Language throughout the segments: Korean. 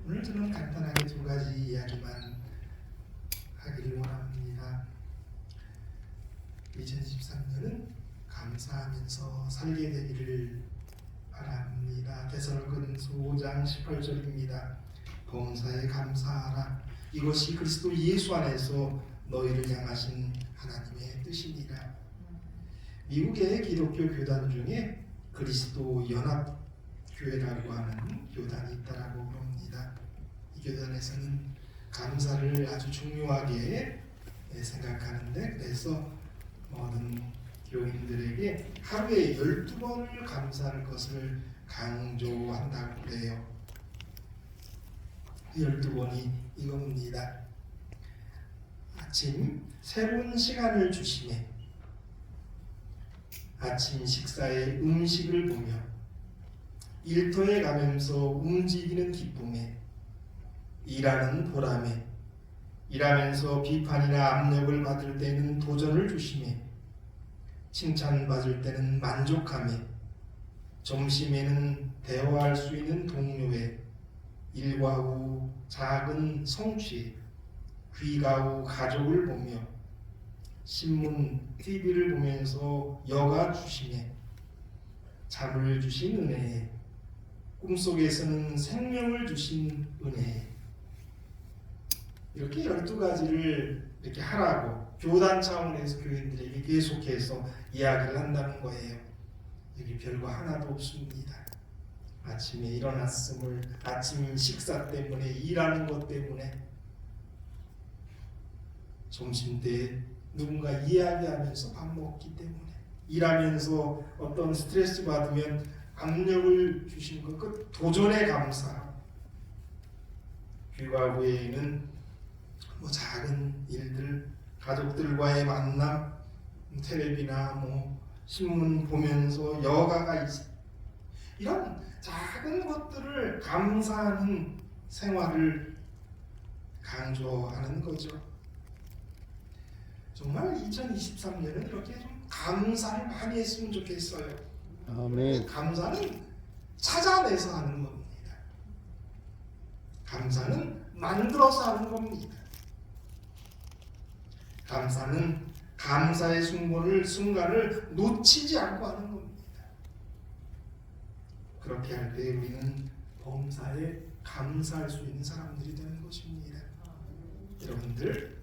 오늘 저는 간단하게 두 가지 이야기만 하기를 원합니다. 2023년은 감사하면서 살게 되기를 바랍니다. 데살로니가서 5장 18절입니다. 범사에 감사하라. 이것이 그리스도 예수 안에서 너희를 향하신 하나님의 뜻이니라. 미국의 기독교 교단 중에 그리스도 연합교회라고 하는 교단이 있다라고 그럽니다. 이 교단에서는 감사를 아주 중요하게 생각하는데, 그래서 모든 교인들에게 하루에 12번을 감사할 것을 강조한다고 그래요. 12번이 이겁니다. 아침 새로운 시간을 주시네. 아침 식사에 음식을 보며 일터에 가면서 움직이는 기쁨에 일하는 보람에 일하면서 비판이나 압력을 받을 때는 도전을 주시며 칭찬받을 때는 만족함에 점심에는 대화할 수 있는 동료에 일과 후 작은 성취 귀가 후 가족을 보며 신문, TV를 보면서 여가 주시네 잠을 주신 은혜에 꿈속에서는 생명을 주신 은혜에 이렇게 12가지를 이렇게 하라고 교단 차원에서 교인들에게 계속해서 이야기를 한다는 거예요. 여기 별거 하나도 없습니다. 아침에 일어났음을 아침 식사 때문에 일하는 것 때문에 점심때 누군가 이야기하면서 밥 먹기 때문에 일하면서 어떤 스트레스 받으면 압력을 주신 것, 그 도전에 감사. 귀가 후에는 작은 일들, 가족들과의 만남, 텔레비나 신문 보면서 여가가 있어. 이런 작은 것들을 감사하는 생활을 강조하는 거죠. 정말 2023년은 이렇게 좀 감사를 많이 했으면 좋겠어요. 아멘. 감사는 찾아내서 하는 겁니다. 감사는 만들어서 하는 겁니다. 감사는 감사의 순간을 놓치지 않고 하는 겁니다. 그렇게 할 때 우리는 범사에 감사할 수 있는 사람들이 되는 것입니다. 여러분들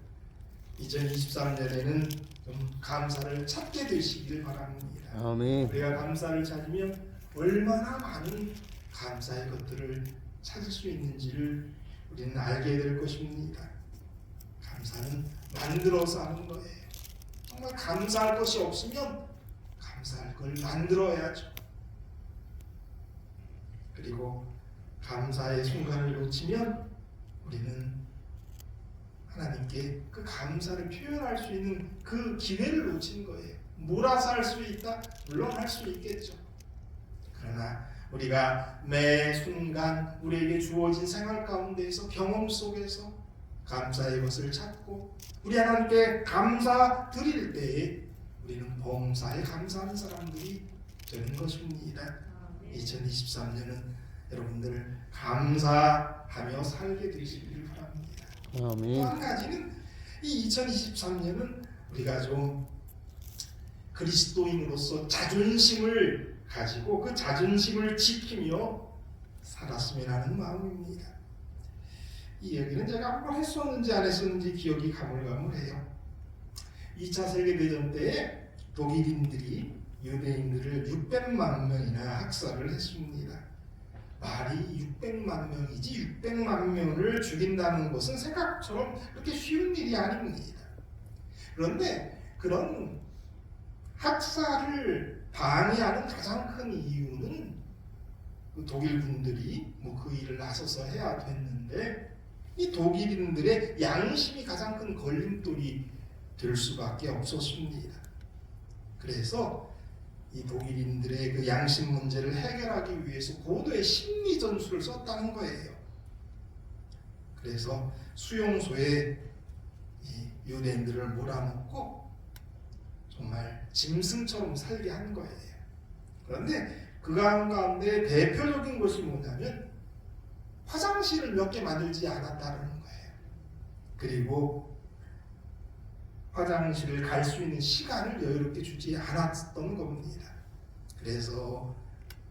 2023년에는 좀 감사를 찾게 되시길 바랍니다. 아멘. 우리가 감사를 찾으면 얼마나 많은 감사의 것들을 찾을 수 있는지를 우리는 알게 될 것입니다. 감사는 만들어서 하는 거예요. 정말 감사할 것이 없으면 감사할 걸 만들어야죠. 그리고 감사의 순간을 놓치면 우리는 하나님께 그 감사를 표현할 수 있는 그 기회를 놓친 거예요. 몰아서 할 수 있다? 물론 할 수 있겠죠. 그러나 우리가 매 순간 우리에게 주어진 생활 가운데에서 경험 속에서 감사의 것을 찾고 우리 하나님께 감사 드릴 때에 우리는 범사에 감사하는 사람들이 되는 것입니다. 2023년은 여러분들 감사하며 살게 되시기를 바랍니다. 아멘. 또 한 가지는 이 2023년은 우리가 좀 그리스도인으로서 자존심을 가지고 그 자존심을 지키며 살았으면 하는 마음입니다. 이 얘기는 제가 한번 했었는지 안 했었는지 기억이 가물가물해요. 2차 세계대전 때에 독일인들이 유대인들을 600만 명이나 학살을 했습니다. 말이 600만 명이지 600만 명을 죽인다는 것은 생각처럼 그렇게 쉬운 일이 아닙니다. 그런데 그런 학살을 방해하는 가장 큰 이유는 그 독일군들이 그 일을 나서서 해야 됐는데 이 독일인들의 양심이 가장 큰 걸림돌이 될 수밖에 없었습니다. 그래서 이 독일인들의 그 양심 문제를 해결하기 위해서 고도의 심리 전술을 썼다는 거예요. 그래서 수용소에 이 유대인들을 몰아넣고 정말 짐승처럼 살게 한 거예요. 그런데 그 가운데 대표적인 것이 뭐냐면 화장 화장실을 몇 개 만들지 않았다는 거예요. 그리고 화장실을 갈 수 있는 시간을 여유롭게 주지 않았던 겁니다. 그래서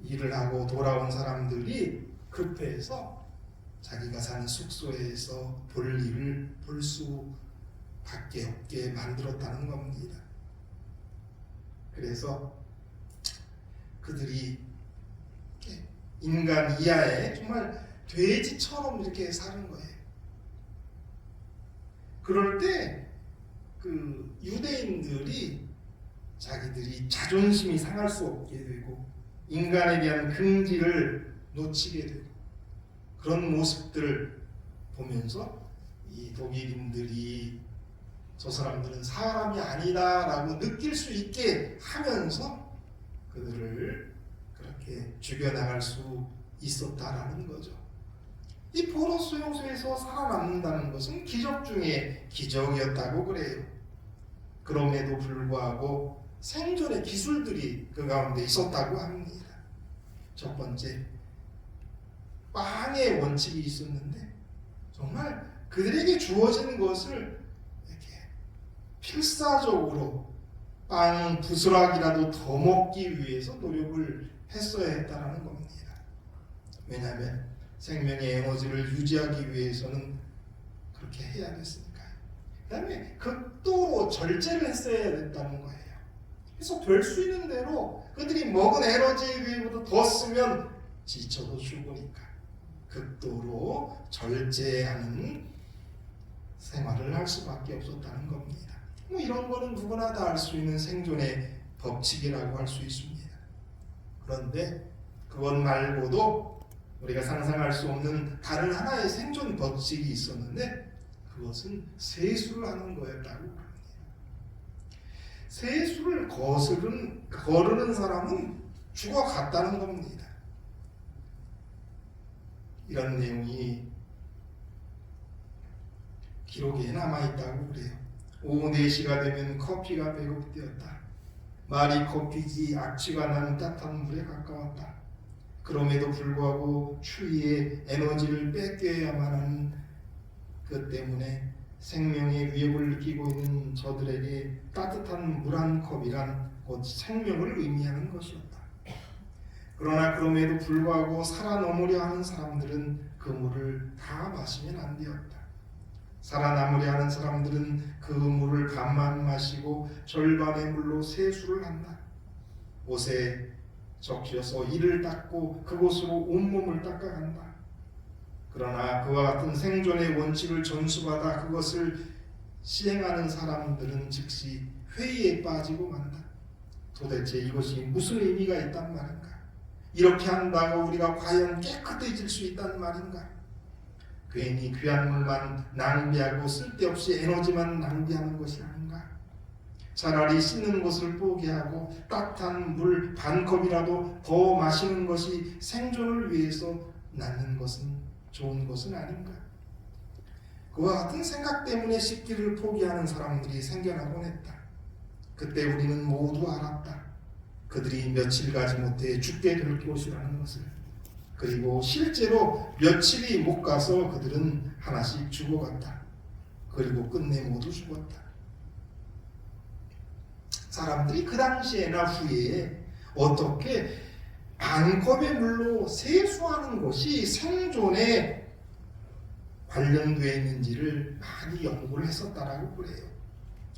일을 하고 돌아온 사람들이 급해서 자기가 사는 숙소에서 볼 일을 볼 수밖에 없게 만들었다는 겁니다. 그래서 그들이 인간 이하에 정말 돼지처럼 이렇게 사는 거예요. 그럴 때 그 유대인들이 자기들이 자존심이 상할 수 없게 되고 인간에 대한 긍지를 놓치게 되고 그런 모습들을 보면서 이 독일인들이 저 사람들은 사람이 아니다라고 느낄 수 있게 하면서 그들을 그렇게 죽여나갈 수 있었다라는 거죠. 이 포로 수용소에서 살아남는다는 것은 기적 중에 기적이었다고 그래요. 그럼에도 불구하고 생존의 기술들이 그 가운데 있었다고 합니다. 첫 번째, 빵의 원칙이 있었는데 정말 그들에게 주어진 것을 이렇게 필사적으로 빵 부스락이라도 더 먹기 위해서 노력을 했어야 했다는 겁니다. 왜냐하면 생명의 에너지를 유지하기 위해서는 그렇게 해야겠으니까요. 그 다음에 극도로 절제를 했어야 됐다는 거예요. 그래서 될 수 있는 대로 그들이 먹은 에너지에 비해서 더 쓰면 지쳐도 죽으니까 극도로 절제하는 생활을 할 수밖에 없었다는 겁니다. 뭐 이런 거는 누구나 다 알 수 있는 생존의 법칙이라고 할 수 있습니다. 그런데 그것 말고도 우리가 상상할 수 없는 다른 하나의 생존 법칙이 있었는데 그것은 세수를 하는 거였다고 합니다. 세수를 거르는 사람은 죽어갔다는 겁니다. 이런 내용이 기록에 남아있다고 그래요. 오후 4시가 되면 커피가 배급되었다. 말이 커피지 악취가 나는 따뜻한 물에 가까웠다. 그럼에도 불구하고 추위에 에너지를 뺏겨야만 하는 그 때문에 생명의 위협을 느끼고 있는 저들에게 따뜻한 물 한 컵이란 곧 생명을 의미하는 것이었다. 그러나 그럼에도 불구하고 살아남으려 하는 사람들은 그 물을 다 마시면 안 되었다. 살아남으려 하는 사람들은 그 물을 반만 마시고 절반의 물로 세수를 한다. 옷에 적셔서 이를 닦고 그곳으로 온몸을 닦아간다. 그러나 그와 같은 생존의 원칙을 전수받아 그것을 시행하는 사람들은 즉시 회의에 빠지고 만다. 도대체 이것이 무슨 의미가 있단 말인가? 이렇게 한다고 우리가 과연 깨끗해질 수 있단 말인가? 괜히 귀한 물만 낭비하고 쓸데없이 에너지만 낭비하는 것이 아닌가? 차라리 씻는 것을 포기하고 따뜻한 물 반 컵이라도 더 마시는 것이 생존을 위해서 낫는 것은 좋은 것은 아닌가? 그와 같은 생각 때문에 씻기를 포기하는 사람들이 생겨나곤 했다. 그때 우리는 모두 알았다. 그들이 며칠 가지 못해 죽게 될 것이라는 것을. 그리고 실제로 며칠이 못 가서 그들은 하나씩 죽어갔다. 그리고 끝내 모두 죽었다. 사람들이 그 당시에나 후에 어떻게 반컵의 물로 세수하는 것이 생존에 관련되어 있는지를 많이 연구를 했었다라고 그래요.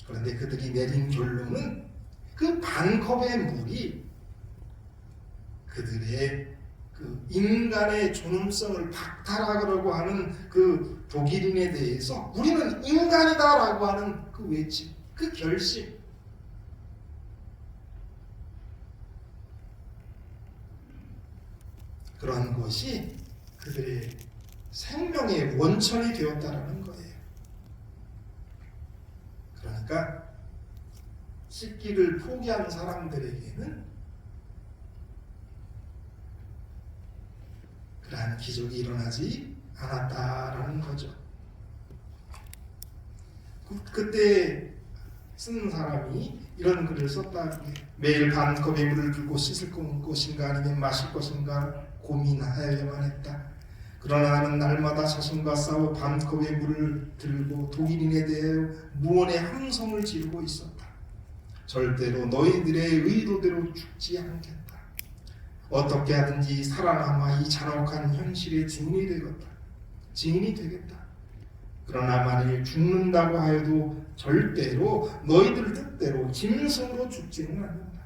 그런데 그들이 내린 결론은 그 반컵의 물이 그들의 그 인간의 존엄성을 박탈하려고 하는 그 독일인에 대해서 우리는 인간이다라고 하는 그 외침, 그 결심, 그런 것이 그들의 생명의 원천이 되었다라는 거예요. 그러니까 씻기를 포기한 사람들에게는 그러한 기적이 일어나지 않았다라는 거죠. 그때 쓴 사람이 이런 글을 썼다고 해요. 매일 반 컵의 물을 들고 씻을 것인가 아니면 마실 것인가 고민하여야만 했다. 그러나 나는 날마다 자신과 싸워 반컵의 물을 들고 독일인에 대해 무언의 함성을 지르고 있었다. 절대로 너희들의 의도대로 죽지 않겠다. 어떻게 하든지 살아남아 이 잔혹한 현실의 증인이 되겠다. 그러나 만일 죽는다고 하여도 절대로 너희들 뜻대로 짐승으로 죽지는 않는다.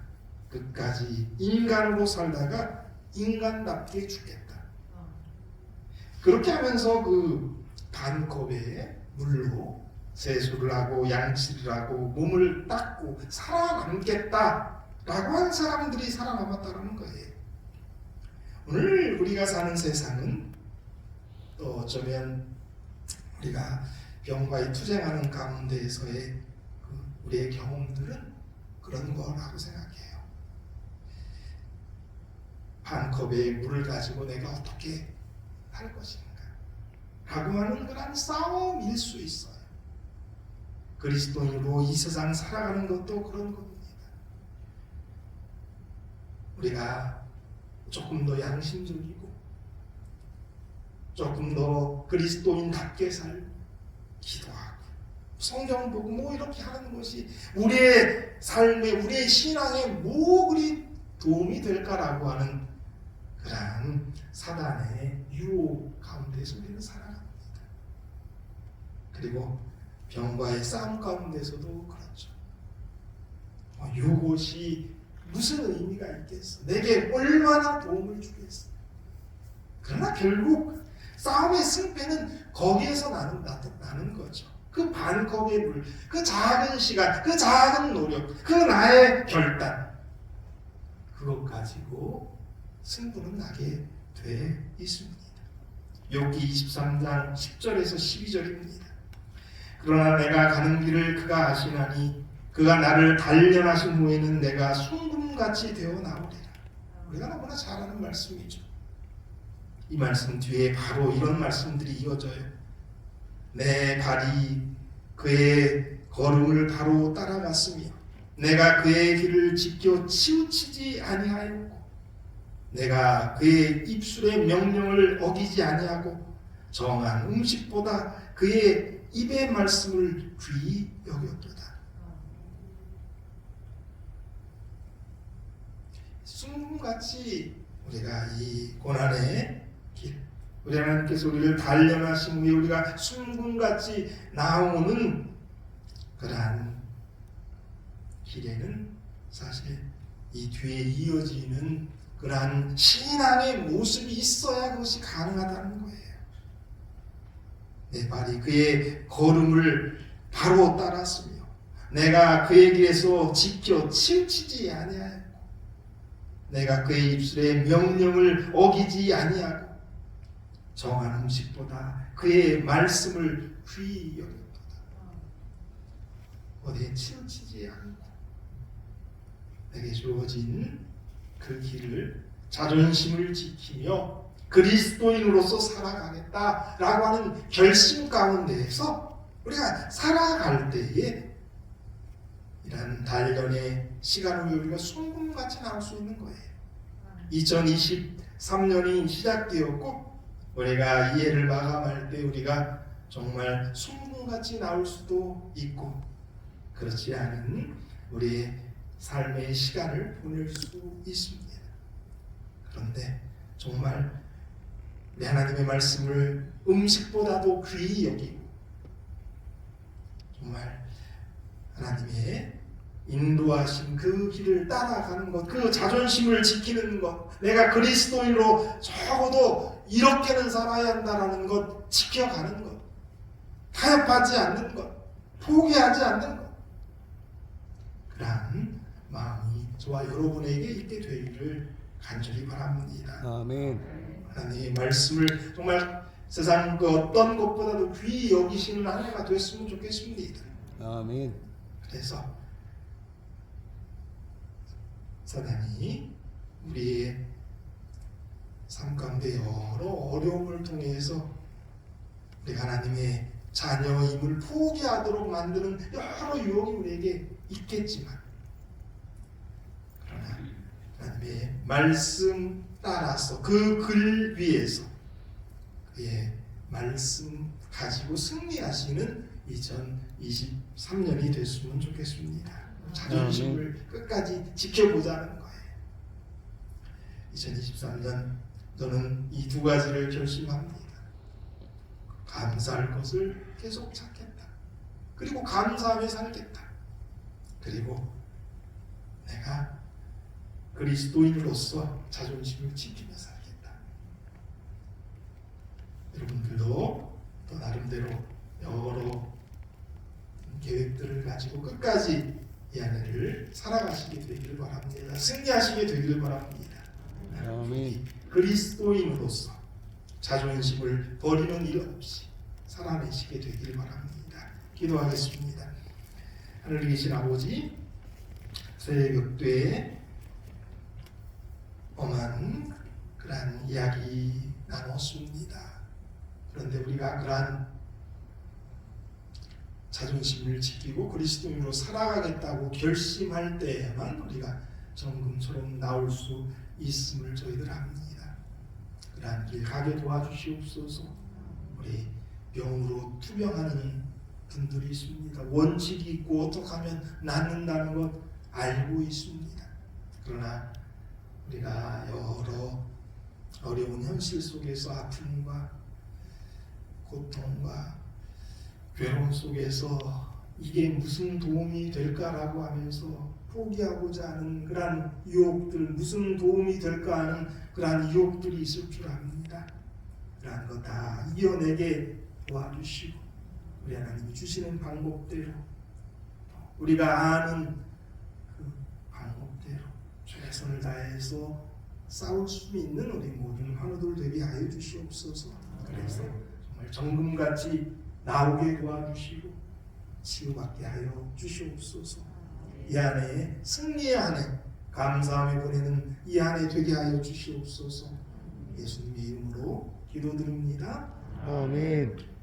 끝까지 인간으로 살다가 인간답게 죽겠다. 그렇게 하면서 그 반컵에 물로 세수를 하고 양치를 하고 몸을 닦고 살아남겠다라고 한 사람들이 살아남았다는 거예요. 오늘 우리가 사는 세상은 또 어쩌면 우리가 병과의 투쟁하는 가운데에서의 우리의 경험들은 그런 거라고 생각해요. 반컵에 물을 가지고 내가 어떻게 할 것인가 라고 하는 그런 싸움일 수 있어요. 그리스도인으로 이 세상 살아가는 것도 그런 겁니다. 우리가 조금 더 양심적이고 조금 더 그리스도인답게 기도하고 성경 보고 뭐 이렇게 하는 것이 우리의 삶에 우리의 신앙에 뭐 그리 도움이 될까라고 하는 그러한 사단의 유혹 가운데서 우리는 살아갑니다. 그리고 병과의 싸움 가운데서도 그렇죠. 이것이 무슨 의미가 있겠어? 내게 얼마나 도움을 주겠어? 그러나 결국 싸움의 승패는 거기에서 나는 거죠. 그 반컵의 물, 그 작은 시간, 그 작은 노력, 그 나의 결단, 그것 가지고 승부는 나게 돼 있습니다. 욥기 23장 10절에서 12절입니다. 그러나 내가 가는 길을 그가 아시나니 그가 나를 단련하신 후에는 내가 순금같이 되어 나오리라. 우리가 너무나 잘 아는 말씀이죠. 이 말씀 뒤에 바로 이런 말씀들이 이어져요. 내 발이 그의 걸음을 바로 따라갔으며 내가 그의 길을 지켜 치우치지 아니하였고 내가 그의 입술의 명령을 어기지 아니하고 정한 음식보다 그의 입의 말씀을 귀히 여겼도다. 순금같이 우리가 이 고난의 길, 우리 하나님께서 우리를 단련하신 후에 우리가 순금같이 나오는 그러한 길에는 사실 이 뒤에 이어지는 그러한 신앙의 모습이 있어야 그것이 가능하다는 거예요. 내 발이 그의 걸음을 바로 따랐으며 내가 그의 길에서 지켜 치우치지 아니하였고 내가 그의 입술의 명령을 어기지 아니하고 정한 음식보다 그의 말씀을 귀히 여겼도다. 어디에 치우치지 않고 내게 주어진 그 길을 자존심을 지키며 그리스도인으로서 살아가겠다라고 하는 결심 가운데에서 우리가 살아갈 때에 이런 단련의 시간을 우리가 순금같이 나올 수 있는 거예요. 2023년이 시작되었고 우리가 이 해를 마감할 때 우리가 정말 순금같이 나올 수도 있고 그렇지 않은 우리의 삶의 시간을 보낼 수 있습니다. 그런데 정말 내 하나님의 말씀을 음식보다도 귀히 여기고 정말 하나님의 인도하신 그 길을 따라가는 것, 그 자존심을 지키는 것, 내가 그리스도인으로 적어도 이렇게는 살아야 한다라는 것, 지켜가는 것, 타협하지 않는 것, 포기하지 않는 것, 그러한 마음이 저와 여러분에게 있게 되기를 간절히 바랍니다. 아멘. 하나님의 말씀을 정말 세상 그 어떤 것보다도 귀히 여기시는 한 해가 됐으면 좋겠습니다. 아멘. 그래서 사단이 우리의 삶 가운데 여러 어려움을 통해서 우리가 하나님의 자녀임을 포기하도록 만드는 여러 유혹이 우리에게 있겠지만 그러나 하나님의 말씀 따라서 그 글 위에서 그의 말씀 가지고 승리하시는 2023년이 됐으면 좋겠습니다. 자존심을 끝까지 지켜보자는 거예요. 2023년 저는 이 두 가지를 결심합니다. 감사할 것을 계속 찾겠다. 그리고 감사하며 살겠다. 그리고 내가 그리스도인으로서 자존심을 지키며 살겠다. 여러분들도 또 나름대로 여러 계획들을 가지고 끝까지 이 한 해를 살아가시게 되기를 바랍니다. 승리하시게 되기를 바랍니다. 아멘. 그리스도인으로서 자존심을 버리는 일 없이 살아내시게 되기를 바랍니다. 기도하겠습니다. 하늘에 계신 아버지, 새벽도에 엄한 그러한 이야기 나눴습니다. 그런데 우리가 그러한 자존심을 지키고 그리스도인으로 살아가겠다고 결심할 때에만 우리가 정금처럼 나올 수 있음을 저희들 압니다. 그러한 길 가게 도와주시옵소서. 우리 병으로 투병하는 분들이 있습니다. 원칙이 있고 어떻게 하면 낫는다는 것 알고 있습니다. 그러나 우리가 여러 어려운 현실 속에서 아픔과 고통과 괴로움 속에서 이게 무슨 도움이 될까라고 하면서 포기하고자 하는 그러한 유혹들, 무슨 도움이 될까 하는 그러한 유혹들이 있을 줄 압니다. 그러한 거 다 이겨내게 도와주시고 우리 하나님이 주시는 방법대로 우리가 아는 그 방법대로 최선을 다해서 싸울 수 있는 우리 모든 환우들 되게 하여 주시옵소서. 그래서 정말 정금같이 나오게 도와주시고 치유받게 하여 주시옵소서. 이 한 해에 승리의 한 해, 감사함에 보내는 이 한 해 되게 하여 주시옵소서. 예수님의 이름으로 기도드립니다. 아멘.